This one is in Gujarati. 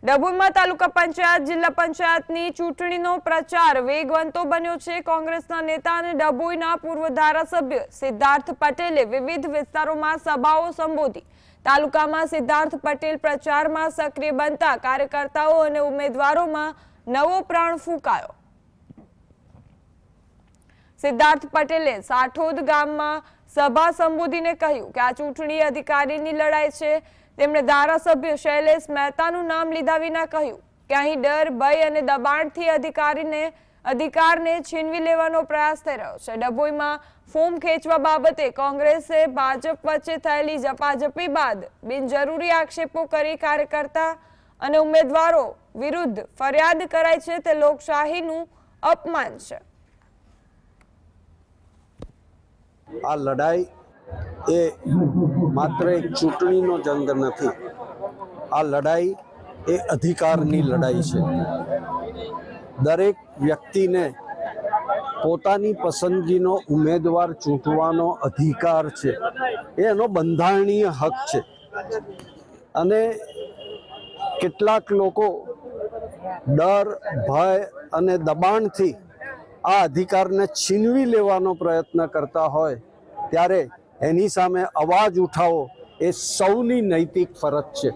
ડભોઈમાં તાલુકા પંચાયત જિલ્લા પંચાયતની ચૂંટણીનો પ્રચાર વેગવંતો બન્યો છે। કોંગ્રેસના નેતા અને ડભોઈના પૂર્વ ધારાસભ્ય સિદ્ધાર્થ પટેલે વિવિધ વિસ્તારોમાં સભાઓ સંબોધી। તાલુકામાં સિદ્ધાર્થ પટેલ પ્રચારમાં સક્રિય બનતા કાર્યકર્તાઓ અને ઉમેદવારોમાં નવો પ્રાણ ફૂંકાયો। સિદ્ધાર્થ પટેલે સાઠોદ ગામમાં સભા સંબોધીને કહ્યું કે આ ચૂંટણી અધિકારીની લડાઈ છે। તેમણે ધારાસભ્ય શૈલેષ મહેતાનું નામ લીધા વિના કહ્યું કે અહીં ડર, ભય અને દબાણથી અધિકારને છીનવી લેવાનો પ્રયાસ થઈ રહ્યો છે। ડભોઈમાં ફોર્મ ખેંચવા બાબતે કોંગ્રેસે ભાજપ વચ્ચે થયેલી ઝપાઝપી બાદ બિનજરૂરી આક્ષેપો કરી કાર્યકર્તા અને ઉમેદવારો વિરુદ્ધ ફરિયાદ કરાઈ છે તે લોકશાહીનું અપમાન છે। આ લડાઈ એ માત્ર એક ચૂંટણીનો જંગ નથી, આ લડાઈ એ અધિકારની લડાઈ છે। દરેક વ્યક્તિને પોતાની પસંદગીનો ઉમેદવાર ચૂંટવાનો અધિકાર છે, એનો બંધારણીય હક છે। અને કેટલાક લોકો ડર, ભય અને દબાણથી આ અધિકારને છીનવી લેવાનો પ્રયત્ન કરતા હોય ત્યારે એની સામે અવાજ ઉઠાવો એ સૌની નૈતિક ફરજ છે।